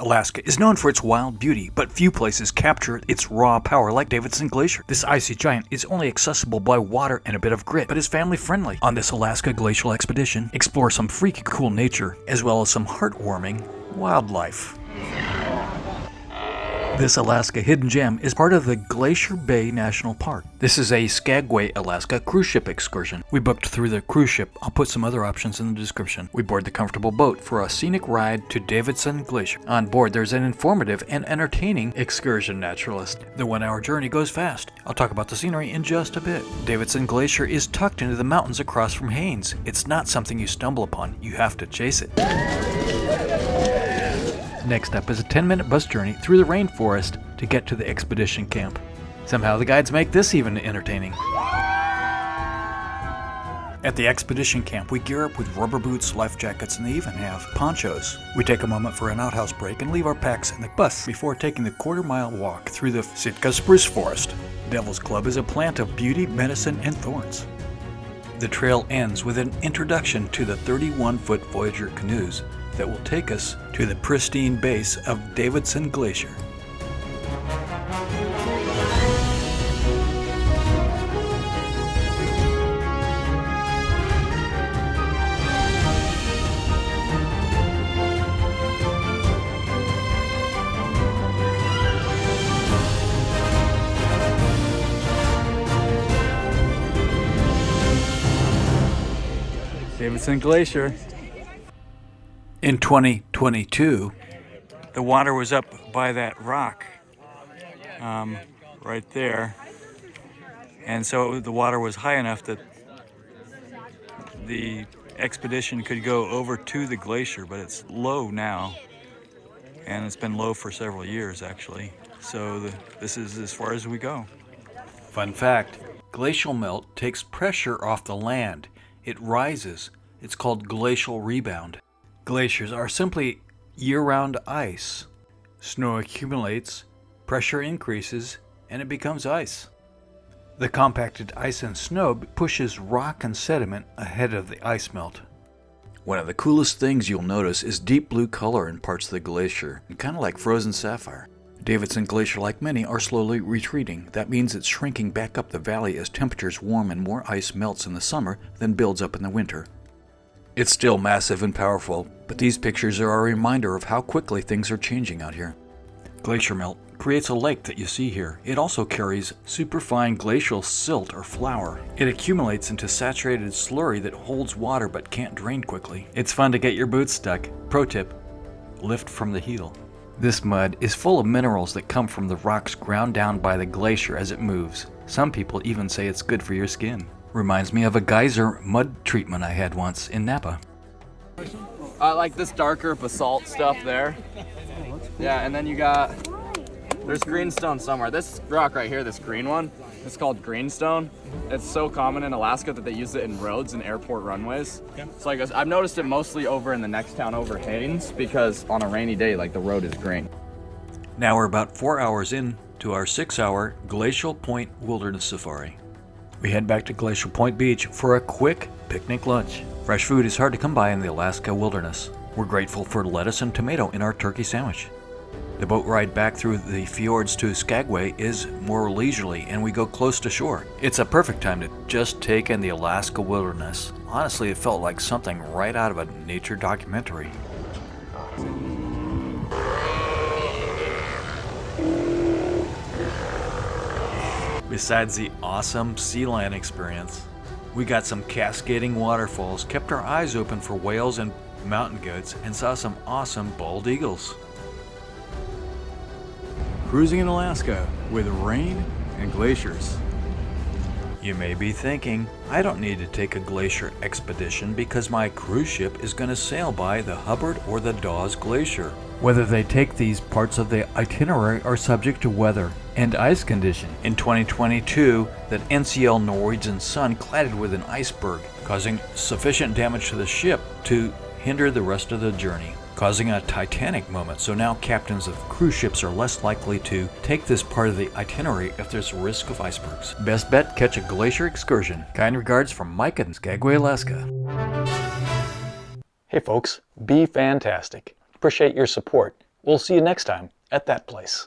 Alaska is known for its wild beauty, but few places capture its raw power like Davidson Glacier. This icy giant is only accessible by water and a bit of grit, but is family friendly. On this Alaska glacial expedition, explore some freaky cool nature, as well as some heartwarming wildlife. This Alaska hidden gem is part of the Glacier Bay National Park. This is a Skagway, Alaska cruise ship excursion. We booked through the cruise ship. I'll put some other options in the description. We board the comfortable boat for a scenic ride to Davidson Glacier. On board, there's an informative and entertaining excursion naturalist. The 1-hour journey goes fast. I'll talk about the scenery in just a bit. Davidson Glacier is tucked into the mountains across from Haines. It's not something you stumble upon. You have to chase it. Next up is a 10-minute bus journey through the rainforest to get to the expedition camp. Somehow the guides make this even entertaining. At the expedition camp, we gear up with rubber boots, life jackets, and they even have ponchos. We take a moment for an outhouse break and leave our packs in the bus before taking the quarter-mile walk through the Sitka spruce forest. Devil's Club is a plant of beauty, medicine, and thorns. The trail ends with an introduction to the 31-foot Voyager canoes that will take us to the pristine base of Davidson Glacier. Davidson Glacier. In 2022, the water was up by that rock right there, and so the water was high enough that the expedition could go over to the glacier, but it's low now, and it's been low for several years actually, so this is as far as we go. Fun fact, glacial melt takes pressure off the land. It rises. It's called glacial rebound. Glaciers are simply year-round ice. Snow accumulates, pressure increases, and it becomes ice. The compacted ice and snow pushes rock and sediment ahead of the ice melt. One of the coolest things you'll notice is deep blue color in parts of the glacier, kind of like frozen sapphire. Davidson Glacier, like many, are slowly retreating. That means it's shrinking back up the valley as temperatures warm and more ice melts in the summer than builds up in the winter. It's still massive and powerful, but these pictures are a reminder of how quickly things are changing out here. Glacier melt creates a lake that you see here. It also carries superfine glacial silt or flour. It accumulates into saturated slurry that holds water but can't drain quickly. It's fun to get your boots stuck. Pro tip, lift from the heel. This mud is full of minerals that come from the rocks ground down by the glacier as it moves. Some people even say it's good for your skin. Reminds me of a geyser mud treatment I had once in Napa. I like this darker basalt stuff there. Yeah, and then you got, there's greenstone somewhere. This rock right here, this green one, it's called greenstone. It's so common in Alaska that they use it in roads and airport runways. So like I've noticed it mostly over in the next town over, Haines, because on a rainy day, like the road is green. Now we're about 4 hours in to our 6-hour Glacial Point Wilderness Safari. We head back to Glacial Point Beach for a quick picnic lunch. Fresh food is hard to come by in the Alaska wilderness. We're grateful for lettuce and tomato in our turkey sandwich. The boat ride back through the fjords to Skagway is more leisurely, and we go close to shore. It's a perfect time to just take in the Alaska wilderness. Honestly, it felt like something right out of a nature documentary. Besides the awesome sea lion experience, we got some cascading waterfalls, kept our eyes open for whales and mountain goats, and saw some awesome bald eagles. Cruising in Alaska with rain and glaciers. You may be thinking, I don't need to take a glacier expedition because my cruise ship is going to sail by the Hubbard or the Dawes Glacier. Whether they take these parts of the itinerary are subject to weather and ice condition. In 2022, the NCL Norwegian Sun collided with an iceberg, causing sufficient damage to the ship to hinder the rest of the journey, causing a Titanic moment. So now captains of cruise ships are less likely to take this part of the itinerary if there's a risk of icebergs. Best bet, catch a glacier excursion. Kind regards from Mike in Skagway, Alaska. Hey folks, be fantastic. Appreciate your support. We'll see you next time at that place.